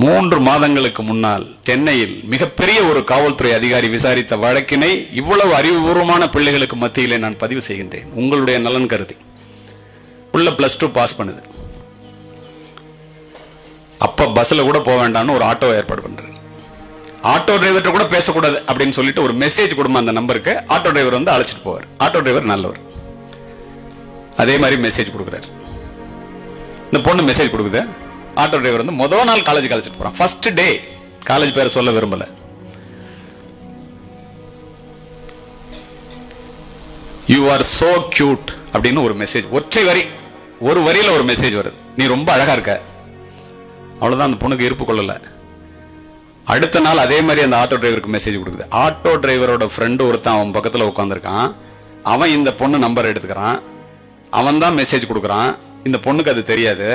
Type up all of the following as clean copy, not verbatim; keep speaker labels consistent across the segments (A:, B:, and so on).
A: 3 மாதங்களுக்கு முன்னால் சென்னையில் மிகப்பெரிய ஒரு காவல்துறை அதிகாரி விசாரித்த வழக்கினை இவ்வளவு அறிவுபூர்வமான பிள்ளைகளுக்கு மத்தியிலே நான் பதிவு செய்கின்றேன். உங்களுடைய நலன் கருதி. உள்ள +2 பாஸ் பண்ணுது. அப்ப பஸ்ல கூட போக வேண்டாம்னு ஒரு ஆட்டோ ஏற்பாடு பண்றது. ஆட்டோ டிரைவர் கூட பேசக்கூடாது அப்படின்னு சொல்லிட்டு ஒரு மெசேஜ் கொடுமா அந்த நம்பருக்கு. ஆட்டோ டிரைவர் வந்து அழைச்சிட்டு போவார். ஆட்டோ டிரைவர் நல்லவர். அதே மாதிரி மெசேஜ் கொடுக்குறாரு. இந்த பொண்ணு மெசேஜ் கொடுக்குது. ஆட்டோ டிரைவர் வந்து முதல் நாள் காலேஜ் அழைச்சிட்டு போறான். First day. காலேஜ் பேரை சொல்ல விரும்பல. யூ ஆர் சோ கியூட் அப்படின்னு ஒரு மெசேஜ். ஒற்றை வரி, ஒரு வரியில ஒரு மெசேஜ் வருது. நீ ரொம்ப அழகா இருக்க. அவ்வளவுதான். அந்த பொண்ணுக்கு இருப்பு கொள்ளல. அடுத்த நாள் அதே மாதிரி அந்த ஆட்டோ டிரைவருக்கு மெசேஜ் கொடுக்குது. ஆட்டோ டிரைவரோட ஃப்ரெண்டு ஒருத்தன் அவன் பக்கத்துல உட்காந்துருக்கான். அவன் இந்த பொண்ணு நம்பர் எடுத்துக்கிறான். அவன் தான் மெசேஜ் கொடுக்குறான். இந்த பொண்ணுக்கு அது தெரியாது.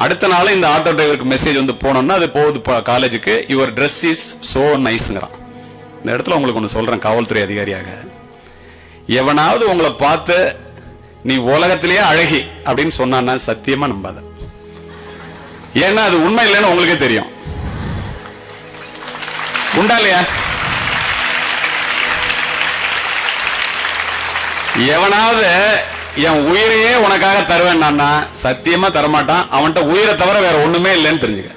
A: அடுத்த நாள் இந்த ஆட்டோ டிரைவருக்கு மெசேஜ் வந்து போனோம்னா அது போகுது காலேஜுக்கு. Your dress is so நைஸ்ங்கிறான். இந்த இடத்துல உங்களுக்கு ஒன்று சொல்றேன், காவல்துறை அதிகாரியாக, எவனாவது உங்களை பார்த்து நீ உலகத்திலேயே அழகி அப்படின்னு சொன்னா சத்தியமா நம்பாத. ஏன்னா அது உண்மை இல்லைன்னு உங்களுக்கே தெரியும். உண்டா இல்லையா? எவனாவது என் உயிரையே உனக்காக தருவேன் சத்தியமா தரமாட்டான். அவன்கிட்ட உயிரை தவிர வேற ஒண்ணுமே இல்லைன்னு தெரிஞ்சுக்க.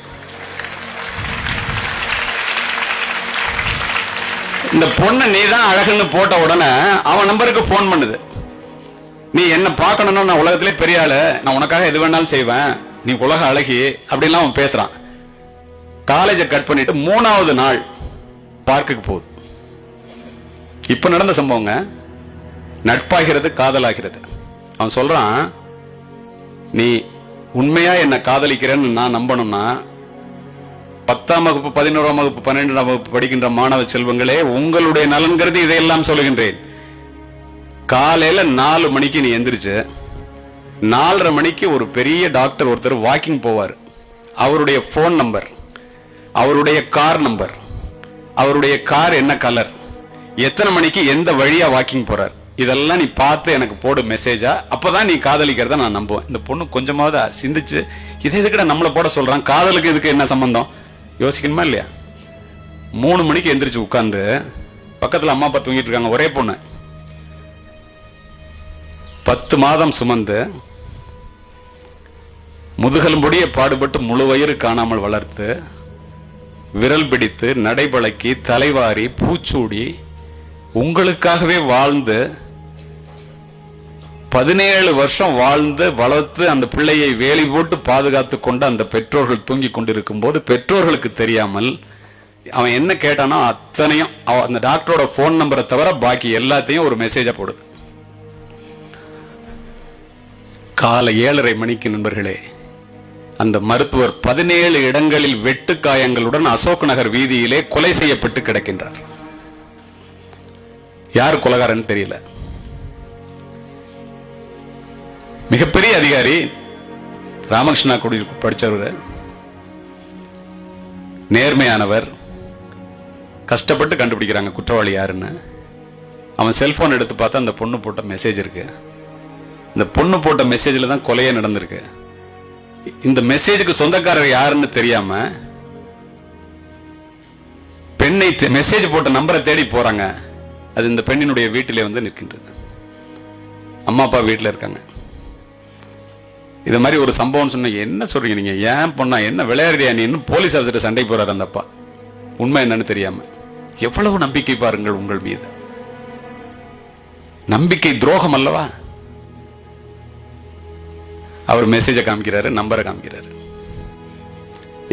A: இந்த பொண்ணு நீ தான் அழகுன்னு போட்ட உடனே அவன் நம்பருக்கு போன் பண்ணுது. நீ என்ன பார்க்கணும்னா நான் உலகத்திலே பெரிய ஆளு, நான் உனக்காக எது வேணாலும் செய்வேன், நீ உலக அழகி அப்படின்லாம் அவன் பேசுறான். காலேஜை கட் பண்ணிட்டு 3வது நாள் பார்க்குக்கு போகுது. இப்ப நடந்த சம்பவங்க. நட்பாகிறது, காதலாகிறது. அவன் சொல்றான், நீ உண்மையா என்ன காதலிக்கிறேன்னு நான் நம்பணும்னா 10ஆம் வகுப்பு, 11ஆம் வகுப்பு, 12ஆம் வகுப்பு படிக்கின்ற மாணவ செல்வங்களே, உங்களுடைய நலன் கருதி இதையெல்லாம் சொல்லுகின்றேன். காலையில 4 மணிக்கு நீ எந்திரிச்சு 4:30 மணிக்கு ஒரு பெரிய டாக்டர் ஒருத்தர் வாக்கிங் போவார். அவருடைய போன் நம்பர், அவருடைய கார் நம்பர், அவருடைய கார் என்ன கலர், எத்தனை மணிக்கு எந்த வழியா வாக்கிங் போறார், இதெல்லாம் நீ பார்த்து எனக்கு போடு மெசேஜா. அப்பதான் நீ காதலிக்கிறத நான் நம்புவேன். இந்த பொண்ணு கொஞ்சமாவது சிந்திச்சு இதை எதுக்கிட்ட நம்மளை போட சொல்றான், காதலுக்கு இதுக்கு என்ன சம்பந்தம் யோசிக்கணுமா இல்லையா? 3 மணிக்கு எந்திரிச்சு உட்கார்ந்து பக்கத்துல அம்மா அப்பா தூங்கிட்டு இருக்காங்க. ஒரே பொண்ணு 10 மாதம் சுமந்து முதுகெலும்புடைய பாடுபட்டு முழு வயிறு காணாமல் வளர்த்து விரல் பிடித்து நடைபழக்கி தலைவாரி பூச்சூடி உங்களுக்காகவே வாழ்ந்து 17 வருஷம் வாழ்ந்து வளர்த்து அந்த பிள்ளையை வேலி போட்டு பாதுகாத்து கொண்டு அந்த பெற்றோர்கள் தூங்கி கொண்டிருக்கும் போது பெற்றோர்களுக்கு தெரியாமல் அவன் என்ன கேட்டானோ அத்தனையும் அந்த டாக்டரோட போன் நம்பரை தவிர பாக்கி எல்லாத்தையும் ஒரு மெசேஜா போடுது. காலை 7:30 மணிக்கு நண்பர்களே, அந்த மருத்துவர் 17 இடங்களில் வெட்டு காயங்களுடன் அசோக் நகர் வீதியிலே கொலை செய்யப்பட்டு கிடக்கின்றார். யார் கொலைகாரன் தெரியல. மிகப்பெரிய அதிகாரி, ராமகிருஷ்ணா குடி படிச்சவர், நேர்மையானவர். கஷ்டப்பட்டு கண்டுபிடிக்கிறாங்க குற்றவாளி யாருன்னு. அவன் செல்போன் எடுத்து பார்த்தா அந்த பொண்ணு போட்ட மெசேஜ் இருக்கு. இந்த பொண்ணு போட்ட மெசேஜ்ல தான் கொலையே நடந்திருக்கு. இந்த மெசேஜுக்கு சொந்தக்காரர் யாருன்னு தெரியாம பெண்ணை மெசேஜ் போட்ட நம்பரை தேடி போறாங்க. அது இந்த பெண்ணினுடைய வீட்டிலே வந்து நிற்கின்றது. அம்மா அப்பா வீட்டில் இருக்காங்க. இது மாதிரி ஒரு சம்பவம் சொன்ன என்ன சொல்றீங்க நீங்க, ஏன் பொண்ணா என்ன விளையாடியா நீ, போலீஸ் ஆஃபீஸர் சண்டை போறாரு அந்த அப்பா. உண்மை என்னன்னு தெரியாம. எவ்வளவு நம்பிக்கை பாருங்கள் உங்கள் மீது. நம்பிக்கை துரோகம் அல்லவா? அவர் மெசேஜை காமிக்கிறாரு, நம்பரை காமிக்கிறாரு.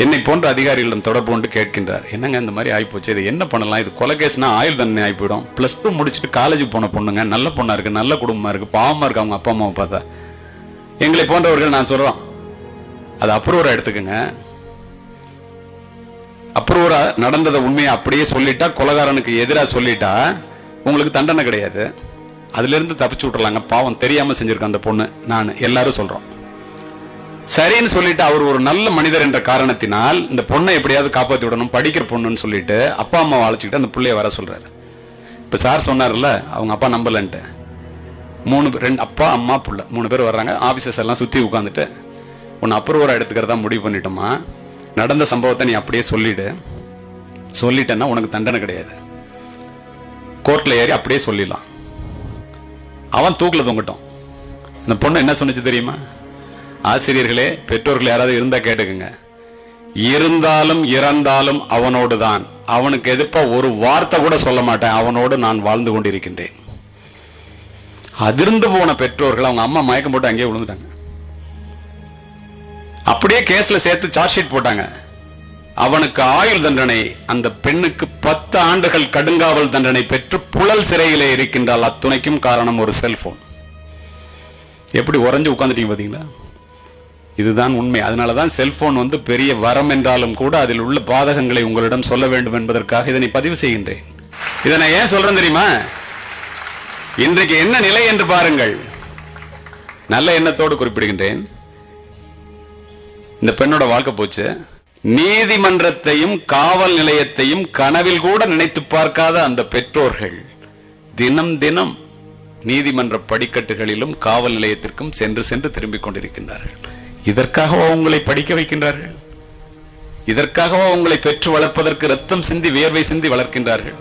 A: என்னை போன்ற அதிகாரிகளிடம் தொடர்பு கொண்டு கேட்கின்றார், என்னங்க இந்த மாதிரி ஆயிப்போச்சு, இது என்ன பண்ணலாம், இது கொலை கேஸ்னா ஆயுள் தண்டனை ஆகி போயிடும். +2 முடிச்சுட்டு காலேஜுக்கு போன பொண்ணுங்க, நல்ல பொண்ணா இருக்கு, நல்ல குடும்பமா இருக்கு, பாவமா இருக்கு அவங்க அப்பா அம்மாவை பார்த்தா. எங்களை போன்றவர்கள் நான் சொல்றோம், அது அப்ரூவரா எடுத்துக்கங்க. அப்ரூவரா நடந்ததை உண்மையை அப்படியே சொல்லிட்டா, கொலைகாரனுக்கு எதிராக சொல்லிட்டா உங்களுக்கு தண்டனை கிடையாது. அதுல இருந்து தப்பிச்சு விட்டுறலாங்க. பாவம் தெரியாம செஞ்சிருக்க அந்த பொண்ணு, நான் எல்லாரும் சொல்றோம். சரின்னு சொல்லிட்டு அவர் ஒரு நல்ல மனிதர் என்ற காரணத்தினால் இந்த பொண்ணை எப்படியாவது காப்பாற்றி விடணும், படிக்கிற பொண்ணுன்னு சொல்லிட்டு அப்பா அம்மாவை அழைச்சிக்கிட்டு அந்த பிள்ளைய வர சொல்றாரு. இப்ப சார் சொன்னார்ல, அவங்க அப்பா நம்பலன்ட்டு 2 அப்பா அம்மா புள்ள 3 பேர் வர்றாங்க. ஆபீசர்ஸ் எல்லாம் சுத்தி உட்காந்துட்டு, உன்னை அப்ரூவரா எடுத்துக்கிறதா முடிவு பண்ணிட்டோமா, நடந்த சம்பவத்தை நீ அப்படியே சொல்லிட்டேன்னா உனக்கு தண்டனை கிடையாது. கோர்ட்ல ஏறி அப்படியே சொல்லிடலாம். அவன் தூக்கில தொங்கட்டும். இந்த பொண்ணு என்ன சொன்னிச்சு தெரியுமா? ஆசிரியர்களே, பெற்றோர்கள் யாராவது இருந்தா கேட்டுக்குங்க, இருந்தாலும் இறந்தாலும் அவனோடு தான், அவனுக்கு எதிர்ப்பா ஒரு வார்த்தை கூட சொல்ல மாட்டேன், அவனோடு நான் வாழ்ந்து கொண்டிருக்கின்றேன். அதிர்ந்து போன பெற்றோர்கள் அவங்க அம்மா மயக்கம் போட்டு அங்கேயே விழுந்துட்டாங்க. அப்படியே கேஸ்ல சேர்த்து சார்ஜ் ஷீட் போட்டாங்க. அவனுக்கு ஆயுள் தண்டனை, அந்த பெண்ணுக்கு 10 ஆண்டுகள் கடுங்காவல் தண்டனை பெற்று புழல் சிறையிலே இருக்கின்றால். அத்துணைக்கும் காரணம் ஒரு செல்போன். எப்படி உறைஞ்சு உட்கார்ந்துட்டீங்க பாத்தீங்களா? இதுதான் உண்மை. அதனாலதான் செல்போன் பெரிய வரம் என்றாலும் கூட அதில் உள்ள பாதகங்களை உங்களிடம் சொல்ல வேண்டும் என்பதற்காக இதனை பதிவு செய்கின்றேன். இதை நான் ஏன் சொல்றேன் தெரியுமா? இன்றைக்கு என்ன நிலை என்று பாருங்கள். நல்ல எண்ணத்தோடு குறிப்பிடுகின்றேன். இந்த பெண்ணோட வாழ்க்கை போச்சு. நீதிமன்றத்தையும் காவல் நிலையத்தையும் கனவில் கூட நினைத்து பார்க்காத அந்த பெற்றோர்கள் தினம் தினம் நீதிமன்ற படிக்கட்டுகளிலும் காவல் நிலையத்திற்கும் சென்று திரும்பிக் கொண்டிருக்கின்றார்கள். இதற்காகவா உங்களை படிக்க வைக்கின்றார்கள்? இதற்காகவா உங்களை பெற்று வளர்ப்பதற்கு ரத்தம் சிந்தி வியர்வை சிந்தி வளர்க்கின்றார்கள்?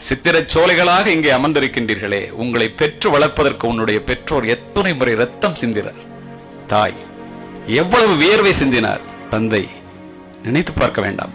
A: சித்திர சோலைகளாக இங்கே அமர்ந்திருக்கின்றீர்களே, உங்களை பெற்று வளர்ப்பதற்கு உன்னுடைய பெற்றோர் எத்தனை முறை ரத்தம் சிந்தினார்? தாய் எவ்வளவு வியர்வை சிந்தினார்? தந்தை நினைத்து பார்க்க வேண்டாம்?